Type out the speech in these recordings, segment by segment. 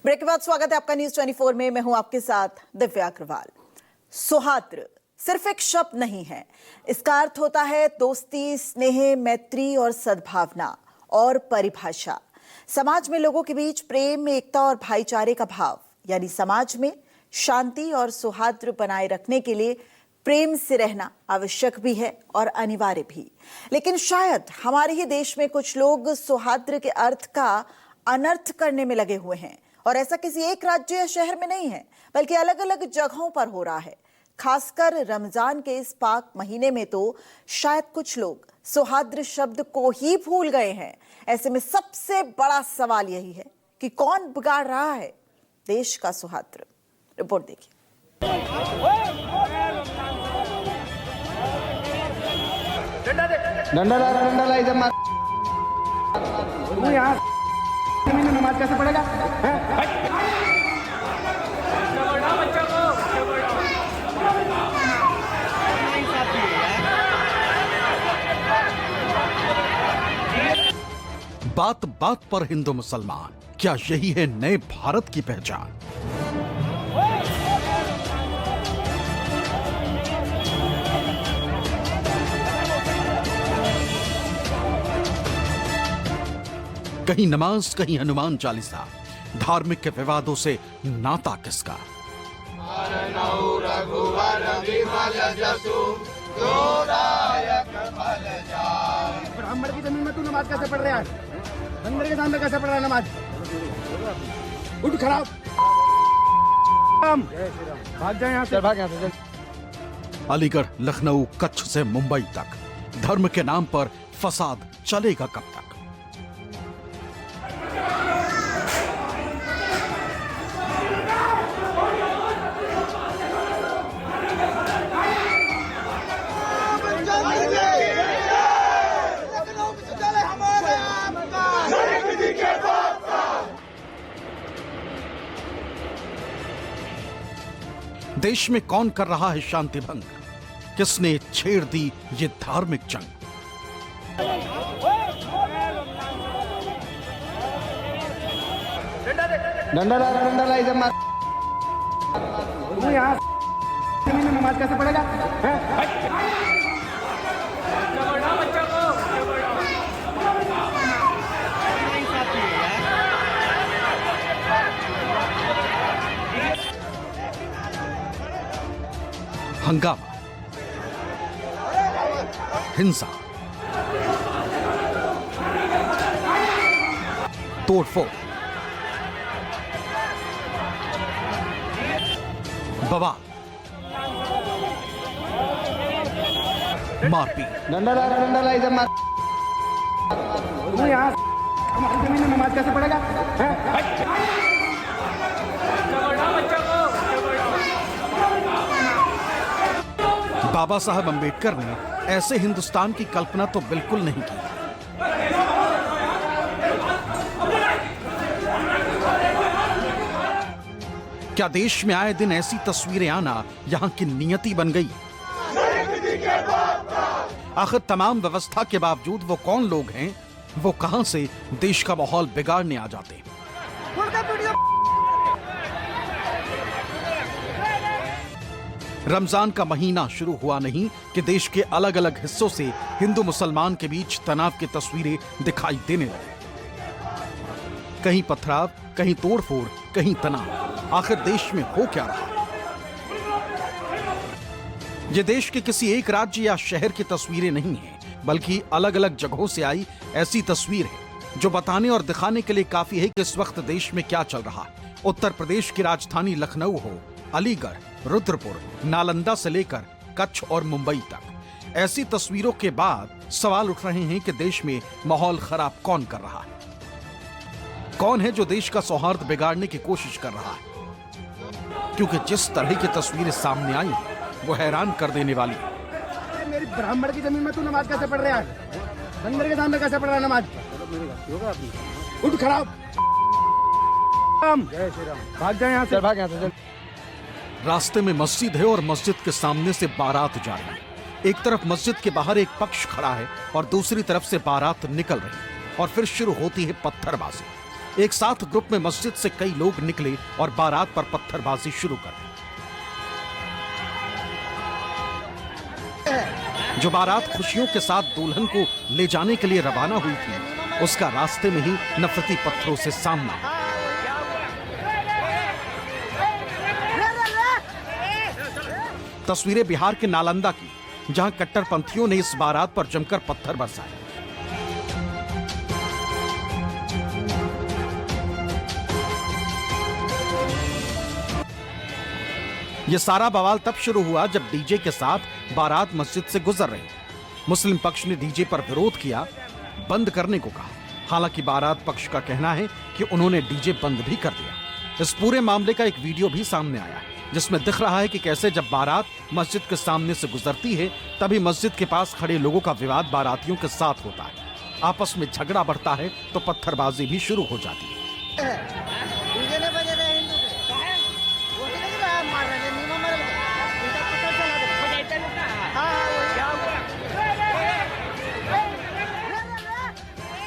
Break के बाद स्वागत है आपका न्यूज 24 में। मैं हूं आपके साथ दिव्या अग्रवाल। सौहार्द सिर्फ एक शब्द नहीं है, इसका अर्थ होता है दोस्ती, स्नेह, मैत्री और सद्भावना और परिभाषा। समाज में लोगों के बीच प्रेम, एकता और भाईचारे का भाव, यानी समाज में शांति और सौहार्द बनाए रखने के लिए प्रेम से रहना आवश्यक भी है और अनिवार्य भी। लेकिन शायद हमारे ही देश में कुछ लोग सौहार्द के अर्थ का अनर्थ करने में लगे हुए हैं, और ऐसा किसी एक राज्य या शहर में नहीं है, बल्कि अलग अलग जगहों पर हो रहा है। खासकर रमजान के इस पाक महीने में तो शायद कुछ लोग सौहार्द शब्द को ही भूल गए हैं। ऐसे में सबसे बड़ा सवाल यही है कि कौन बिगाड़ रहा है देश का सौहार्द। रिपोर्ट देखिए। डंडा ला इधर मार। तू यहाँ नमाज कैसे पढ़ेगा? बात बात पर हिंदू मुसलमान, क्या यही है नए भारत की पहचान? कहीं नमाज, कहीं हनुमान चालीसा, धार्मिक के विवादों से नाता किसका? ब्राह्मण की जमीन में तू नमाज कैसे पढ़ रहा है? मंदिर के सामने कैसे पढ़ रहा है नमाज? उठ खराब, भाग जा यहाँ से, भाग यहाँ से। अलीगढ़, लखनऊ, कच्छ से मुंबई तक धर्म के नाम पर फसाद चलेगा कब तक? देश में कौन कर रहा है शांति भंग? किसने छेड़ दी ये धार्मिक जंग? डंडा ला इधर मार। तू यहाँ नमाज कैसे पढ़ेगा? हंगामा, हिंसा, तोड़फोड़, बवाल, मारपीट। डंडा ला इधर मार। तू यहाँ हमारी जमीन में नमाज कैसे पढ़ेगा? बाबा साहब अंबेडकर ने ऐसे हिंदुस्तान की कल्पना तो बिल्कुल नहीं की। क्या देश में आए दिन ऐसी तस्वीरें आना यहां की नियति बन गई? आखिर तमाम व्यवस्था के बावजूद वो कौन लोग हैं, वो कहां से देश का माहौल बिगाड़ने आ जाते हैं? रमजान का महीना शुरू हुआ नहीं कि देश के अलग अलग हिस्सों से हिंदू मुसलमान के बीच तनाव की तस्वीरें दिखाई देने लगी। कहीं पथराव, कहीं तोड़फोड़, कहीं तनाव। आखिर देश में हो क्या रहा? ये देश के किसी एक राज्य या शहर की तस्वीरें नहीं हैं, बल्कि अलग अलग जगहों से आई ऐसी तस्वीर है जो बताने और दिखाने के लिए काफी है कि इस वक्त देश में क्या चल रहा है। उत्तर प्रदेश की राजधानी लखनऊ हो, अलीगढ़, रुद्रपुर, नालंदा से लेकर कच्छ और मुंबई तक, ऐसी तस्वीरों के बाद सवाल उठ रहे हैं कि देश में माहौल खराब कौन कर रहा है? कौन है जो देश का सौहार्द बिगाड़ने की कोशिश कर रहा है? क्योंकि जिस तरह की तस्वीरें सामने आई हैं, वो हैरान कर देने वाली है। मेरी ब्राह्मण की जमीन में तू नमाज कैसे पढ़ रहा है? मंदिर के सामने कैसे पढ़ रहा है नमाज? उठ खराब, भाग जा यहाँ से, भाग यहाँ से। रास्ते में मस्जिद है और मस्जिद के सामने से बारात जा रही है। एक तरफ मस्जिद के बाहर एक पक्ष खड़ा है और दूसरी तरफ से बारात निकल रही है और फिर शुरू होती है पत्थरबाजी। एक साथ ग्रुप में मस्जिद से कई लोग निकले और बारात पर पत्थरबाजी शुरू कर दी। जो बारात खुशियों के साथ दुल्हन को ले जाने के लिए रवाना हुई थी, उसका रास्ते में ही नफरती पत्थरों से सामना हुआ। तस्वीरें बिहार के नालंदा की, जहां कट्टरपंथियों ने इस बारात पर जमकर पत्थर बरसाए। यह सारा बवाल तब शुरू हुआ जब डीजे के साथ बारात मस्जिद से गुजर रही। मुस्लिम पक्ष ने डीजे पर विरोध किया, बंद करने को कहा। हालांकि बारात पक्ष का कहना है कि उन्होंने डीजे बंद भी कर दिया। इस पूरे मामले का एक वीडियो भी सामने आया, जिसमें दिख रहा है कि कैसे जब बारात मस्जिद के सामने से गुजरती है, तभी मस्जिद के पास खड़े लोगों का विवाद बारातियों के साथ होता है। आपस में झगड़ा बढ़ता है तो पत्थरबाजी भी शुरू हो जाती है।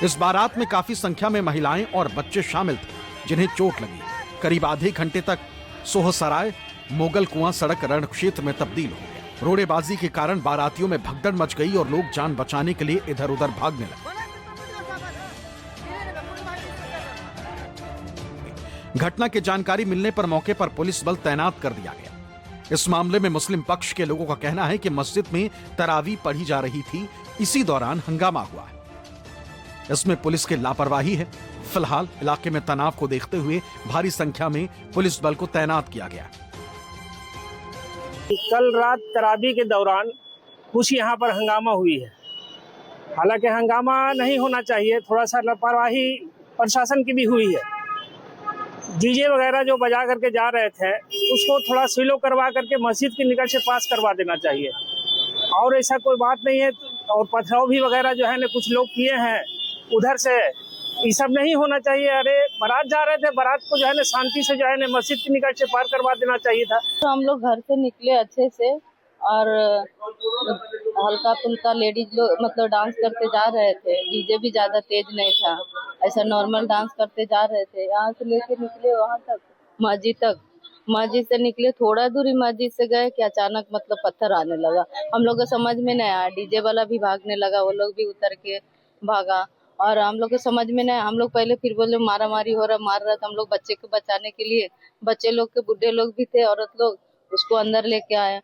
इस बारात में काफी संख्या में महिलाएं और बच्चे शामिल थे, जिन्हें चोट लगी। करीब आधे घंटे तक सोहसराय मोगल कुआं सड़क रण क्षेत्र में तब्दील हो गया। रोड़ेबाजी के कारण बारातियों में भगदड़ मच गई और लोग जान बचाने के लिए इधर उधर भागने लगे। घटना की जानकारी मिलने पर मौके पर पुलिस बल तैनात कर दिया गया। इस मामले में मुस्लिम पक्ष के लोगों का कहना है कि मस्जिद में तरावी पढ़ी जा रही थी, इसी दौरान हंगामा हुआ है। इसमें पुलिस की लापरवाही है। फिलहाल इलाके में तनाव को देखते हुए भारी संख्या में पुलिस बल को तैनात किया गया। कल रात तरावी के दौरान कुछ यहाँ पर हंगामा हुई है। हालांकि हंगामा नहीं होना चाहिए, थोड़ा सा लापरवाही प्रशासन की भी हुई है। डीजे वगैरह जो बजा करके जा रहे थे, उसको थोड़ा स्लो करवा करके मस्जिद के निकट से पास करवा देना चाहिए, और ऐसा कोई बात नहीं है। और पथराव भी वगैरह जो है ना कुछ लोग किए हैं उधर से, ये सब नहीं होना चाहिए। अरे बारात जा रहे थे, बारात को जो है ना शांति से जो है ना मस्जिद के निकट से पार करवा देना चाहिए था। तो हम लोग घर से निकले अच्छे से, और हल्का फुल्का लेडीज लोग मतलब डांस करते जा रहे थे। डीजे भी ज्यादा तेज नहीं था, ऐसा नॉर्मल डांस करते जा रहे थे। यहाँ से लेके निकले वहाँ तक मस्जिद तक, मस्जिद से निकले थोड़ा दूरी मस्जिद से गए कि अचानक मतलब पत्थर आने लगा। हम लोग को समझ में नहीं आया, डीजे वाला भी भागने लगा, वो लोग भी उतर के भागा, और हम लोग को समझ में नहीं। हम लोग पहले फिर बोले मारा मारी हो रहा, मार रहा था। हम लोग बच्चे को बचाने के लिए, बच्चे लोग के बुढ़े लोग भी थे, औरत लोग, उसको अंदर लेके आए।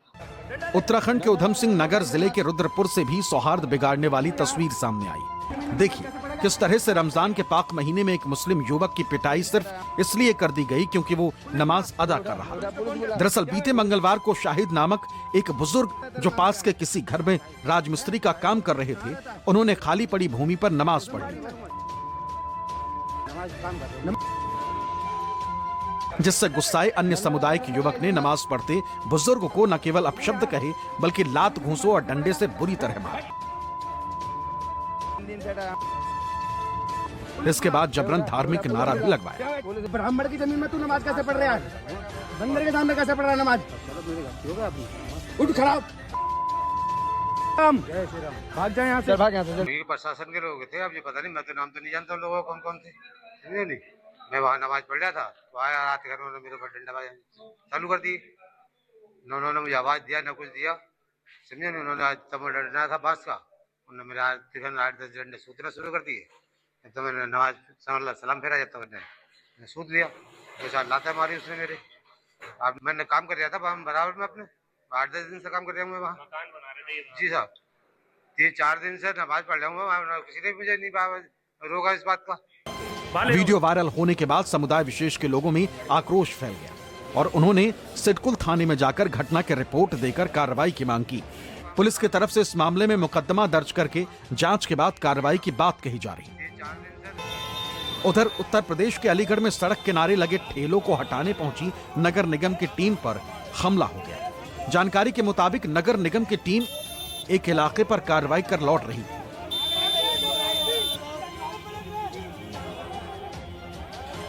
उत्तराखंड के उधम सिंह नगर जिले के रुद्रपुर से भी सौहार्द बिगाड़ने वाली तस्वीर सामने आई। देखिए किस तरह से रमजान के पाक महीने में एक मुस्लिम युवक की पिटाई सिर्फ इसलिए कर दी गई क्योंकि वो नमाज अदा कर रहा था। दरअसल बीते मंगलवार को शाहिद नामक एक बुजुर्ग जो पास के किसी घर में राजमिस्त्री का काम कर रहे थे, उन्होंने खाली पड़ी भूमि पर नमाज पढ़ ली, जिससे गुस्साए अन्य समुदाय के युवक ने नमाज पढ़ते बुजुर्ग को न केवल अपशब्द कहे बल्कि लात घूंसों और डंडे से बुरी तरह मारे। इसके बाद जबरन धार्मिक नारा भी लगवाया। ब्राह्मण की जमीन में तू नमाज कैसे पढ़ रहा है? बंदर के सामने कैसे पढ़ रहा है नमाज? उठ खराब, भाग जाए यहाँ से, भाग यहाँ से। ये प्रशासन के लोग थे, अब ये पता नहीं, मैं तो नाम तो नहीं जानता लोगों कौन कौन थे, समझे नहीं। मैं वहाँ नमाज पढ़ रहा था, तो आया रात घर में मेरे ऊपर डंडा चालू कर दी। उन्होंने मुझे आवाज दिया, न कुछ दिया, समझे नहीं। उन्होंने तब डंडा था बांस का, उन्होंने मेरे 8-10 डंडे सूतना शुरू कर दिए। तो मैंने नमाज सलाम फेरा, जब तक मैंने सूद लिया, तो साथ लाता मारी उसने मेरे। अब मैंने काम कर रहा था बराबर में अपने, 8-10 दिन से काम कर रहा हूँ मैं वहाँ। जी साहब, 3-4 दिन से नमाज पढ़ रहा हूँ, किसी ने मुझे नहीं रोका इस बात का। वीडियो वायरल होने के बाद समुदाय विशेष के लोगों में आक्रोश फैल गया और उन्होंने सिडकुल थाने में जाकर घटना की रिपोर्ट देकर कार्रवाई की मांग की। पुलिस की तरफ से इस मामले में मुकदमा दर्ज करके जांच के बाद कार्रवाई की बात कही जा रही है। उधर उत्तर प्रदेश के अलीगढ़ में सड़क किनारे लगे ठेलों को हटाने पहुंची नगर निगम की टीम पर हमला हो गया। जानकारी के मुताबिक नगर निगम की टीम एक इलाके पर कार्रवाई कर लौट रही थी।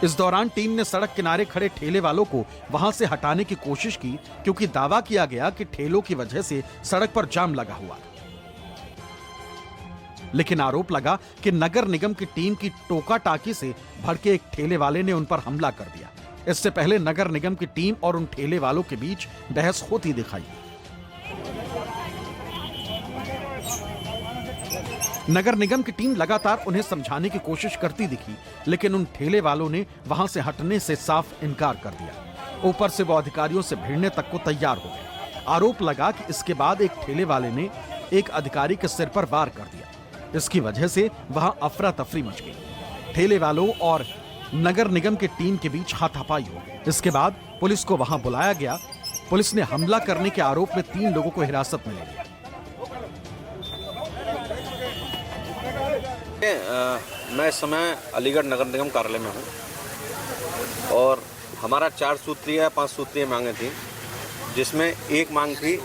इस दौरान टीम ने सड़क किनारे खड़े ठेले वालों को वहां से हटाने की कोशिश की, क्योंकि दावा किया गया कि ठेलों की वजह से सड़क पर जाम लगा हुआ। लेकिन आरोप लगा कि नगर निगम की टीम की टोका टाकी से भड़के एक ठेले वाले ने उन पर हमला कर दिया। इससे पहले नगर निगम की टीम और उन ठेले वालों के बीच बहस होती दिखाई दी। नगर निगम की टीम लगातार उन्हें समझाने की कोशिश करती दिखी, लेकिन उन ठेले वालों ने वहां से हटने से साफ इनकार कर दिया। ऊपर से वो अधिकारियों से भिड़ने तक को तैयार हो गए। आरोप लगा कि इसके बाद एक ठेले वाले ने एक अधिकारी के सिर पर वार कर दिया। इसकी वजह से वहां अफरा तफरी मच गई। ठेले वालों और नगर निगम की टीम के बीच हाथापाई हो गई। इसके बाद पुलिस को वहां बुलाया गया। पुलिस ने हमला करने के आरोप में 3 लोगों को हिरासत में ले लिया। मैं इस समय अलीगढ़ नगर निगम कार्यालय में हूँ और हमारा 4 सूत्रीय या 5 सूत्रीय मांगे थी, जिसमें एक मांग थी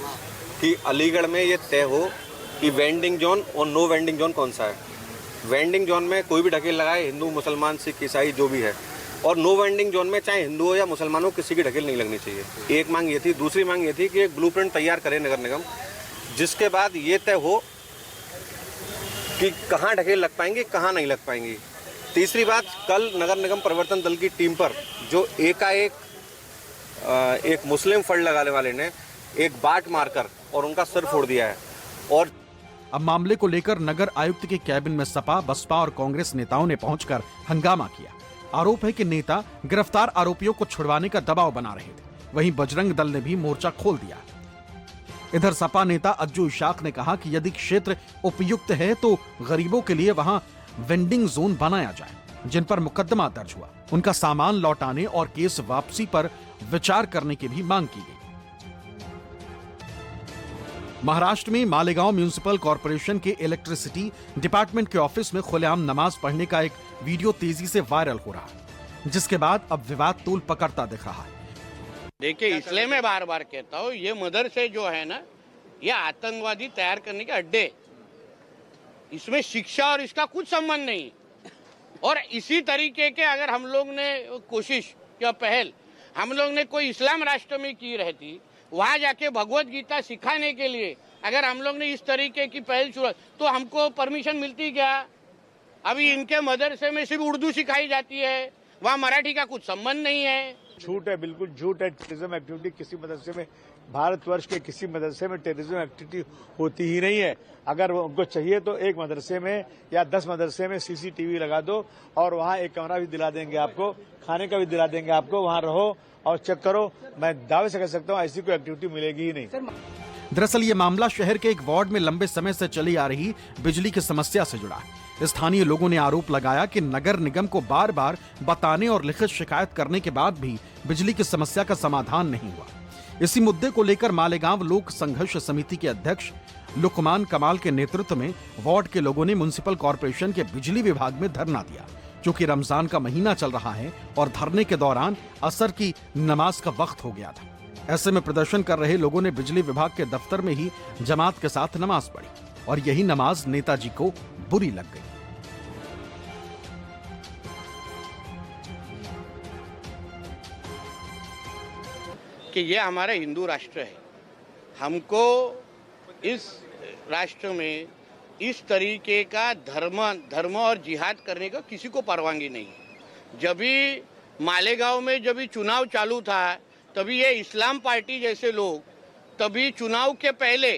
कि अलीगढ़ में ये तय हो कि वेंडिंग जोन और नो वेंडिंग जोन कौन सा है। वेंडिंग जोन में कोई भी ढकेल लगाए, हिंदू मुसलमान सिख ईसाई जो भी है, और नो वेंडिंग जोन में चाहे हिंदू हो या मुसलमान हो, किसी की ढकेल नहीं लगनी चाहिए। एक मांग ये थी। दूसरी मांग ये थी कि एक ब्लूप्रिंट तैयार करे नगर निगम, जिसके बाद ये तय हो कि कहाँ ढकेल लग पाएंगी, कहाँ नहीं लग पाएंगी। तीसरी बात, कल नगर निगम परिवर्तन दल की टीम पर जो एकाएक एक मुस्लिम फंड लगाने वाले ने एक बाट मारकर और उनका सिर फोड़ दिया है। और अब मामले को लेकर नगर आयुक्त के कैबिन में सपा, बसपा और कांग्रेस नेताओं ने पहुंचकर हंगामा किया। आरोप है कि नेता गिरफ्तार आरोपियों को छुड़वाने का दबाव बना रहे थे। वहीं बजरंग दल ने भी मोर्चा खोल दिया। इधर सपा नेता अज्जू इशाक ने कहा कि यदि क्षेत्र उपयुक्त है तो गरीबों के लिए वहां वेंडिंग जोन बनाया जाए, जिन पर मुकदमा दर्ज हुआ उनका सामान लौटाने और केस वापसी पर विचार करने की भी मांग की गई। महाराष्ट्र में मालेगांव म्युनिसिपल कॉर्पोरेशन के इलेक्ट्रिसिटी डिपार्टमेंट के ऑफिस में खुलेआम नमाज पढ़ने का एक वीडियो तेजी से वायरल हो रहा है, जिसके बाद अब विवाद तूल पकड़ता दिख रहा है। देखिए, इसलिए मैं बार बार कहता हूँ, ये मदरसे जो है ना, ये आतंकवादी तैयार करने के अड्डे, इसमें शिक्षा और इसका कुछ संबंध नहीं। और इसी तरीके के अगर हम लोग ने कोशिश या पहल हम लोग ने कोई इस्लाम राष्ट्र में की रहती, वहाँ जाके भगवत गीता सिखाने के लिए अगर हम लोग ने इस तरीके की पहल शुरू, तो हमको परमिशन मिलती क्या? अभी इनके मदरसे में सिर्फ उर्दू सिखाई जाती है, वहाँ मराठी का कुछ संबंध नहीं है। झूठ है, बिल्कुल झूठ है। टेररिज्म एक्टिविटी किसी मदरसे में, भारतवर्ष के किसी मदरसे में टेररिज्म एक्टिविटी होती ही नहीं है। अगर उनको चाहिए तो एक मदरसे में या 10 मदरसे में CCTV लगा दो और वहाँ एक कमरा भी दिला देंगे आपको, खाने का भी दिला देंगे आपको, वहाँ रहो और चेक करो। मैं दावे से कह सकता हूँ ऐसी कोई एक्टिविटी मिलेगी ही नहीं। दरअसल ये मामला शहर के एक वार्ड में लंबे समय से चली आ रही बिजली की समस्या से जुड़ा है। स्थानीय लोगों ने आरोप लगाया कि नगर निगम को बार बार बताने और लिखित शिकायत करने के बाद भी बिजली की समस्या का समाधान नहीं हुआ। इसी मुद्दे को लेकर मालेगांव लोक संघर्ष समिति के अध्यक्ष लुकमान कमाल के नेतृत्व में वार्ड के लोगों ने म्युनिसिपल कॉर्पोरेशन के बिजली विभाग में धरना दिया। क्योंकि रमजान का महीना चल रहा है और धरने के दौरान असर की नमाज का वक्त हो गया था। ऐसे में प्रदर्शन कर रहे लोगों ने बिजली विभाग के दफ्तर में ही जमात के साथ नमाज पढ़ी और यही नमाज नेताजी को बुरी लग गई। कि ये हमारा हिंदू राष्ट्र है, हमको इस राष्ट्र में इस तरीके का धर्म और जिहाद करने का किसी को परवानगी नहीं। जब भी मालेगांव में जब भी चुनाव चालू था, तभी ये इस्लाम पार्टी जैसे लोग तभी चुनाव के पहले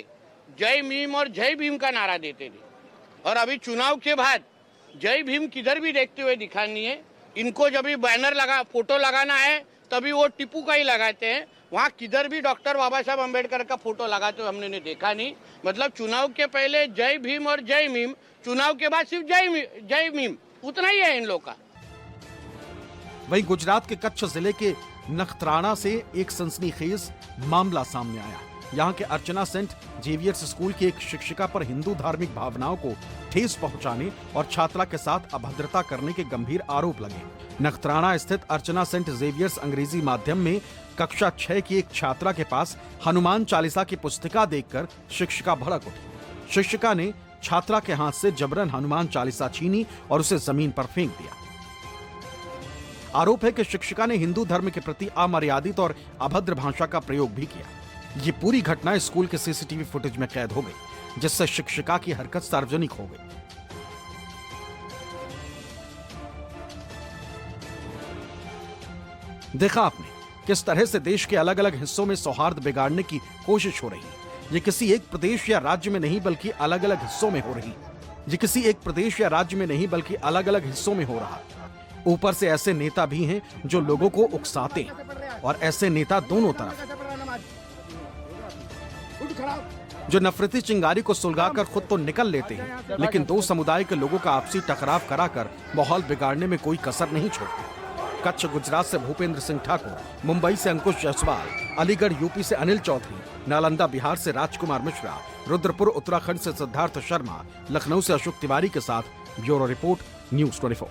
जय मीम और जय भीम का नारा देते थे, और अभी चुनाव के बाद जय भीम किधर भी देखते हुए दिखानी है। इनको जब भी बैनर लगा, फोटो लगाना है, तभी वो टिप्पू का ही लगाते हैं। वहाँ किधर भी डॉक्टर बाबा साहब अम्बेडकर का फोटो लगाते हुए हमने देखा नहीं। मतलब चुनाव के पहले जय भीम और जय मीम, चुनाव के बाद सिर्फ जय मीम, उतना ही है इन लोग का। वहीं गुजरात के कच्छ जिले के नखत्राना से एक सनसनीखेज मामला सामने आया। यहाँ के अर्चना सेंट जेवियर्स स्कूल की एक शिक्षिका पर हिंदू धार्मिक भावनाओं को ठेस पहुंचाने और छात्रा के साथ अभद्रता करने के गंभीर आरोप लगे। नखत्राना स्थित अर्चना सेंट जेवियर्स अंग्रेजी माध्यम में कक्षा 6 की एक छात्रा के पास हनुमान चालीसा की पुस्तिका देखकर शिक्षिका भड़क उठी। शिक्षिका ने छात्रा के हाथ से जबरन हनुमान चालीसा छीनी और उसे जमीन पर फेंक दिया। आरोप है कि शिक्षिका ने हिंदू धर्म के प्रति अमर्यादित और अभद्र भाषा का प्रयोग भी किया। ये पूरी घटना स्कूल के CCTV फुटेज में कैद हो गई, जिससे शिक्षिका की हरकत सार्वजनिक हो गई। देखा आपने किस तरह से देश के अलग अलग हिस्सों में सौहार्द बिगाड़ने की कोशिश हो रही है। ये किसी एक प्रदेश या राज्य में नहीं बल्कि अलग अलग हिस्सों में हो रही है। ये किसी एक प्रदेश या राज्य में नहीं बल्कि अलग अलग हिस्सों में हो रहा है। ऊपर से ऐसे नेता भी हैं जो लोगों को उकसाते हैं और ऐसे नेता दोनों तरफ, जो नफरती चिंगारी को सुलगाकर खुद तो निकल लेते हैं लेकिन दो समुदाय के लोगों का आपसी टकराव कराकर माहौल बिगाड़ने में कोई कसर नहीं छोड़ते। कच्छ गुजरात से भूपेंद्र सिंह ठाकुर, मुंबई से अंकुश जायसवाल, अलीगढ़ यूपी से अनिल चौधरी, नालंदा बिहार से राजकुमार मिश्रा, रुद्रपुर उत्तराखंड से सिद्धार्थ शर्मा, लखनऊ से अशोक तिवारी के साथ ब्यूरो रिपोर्ट न्यूज़ 24।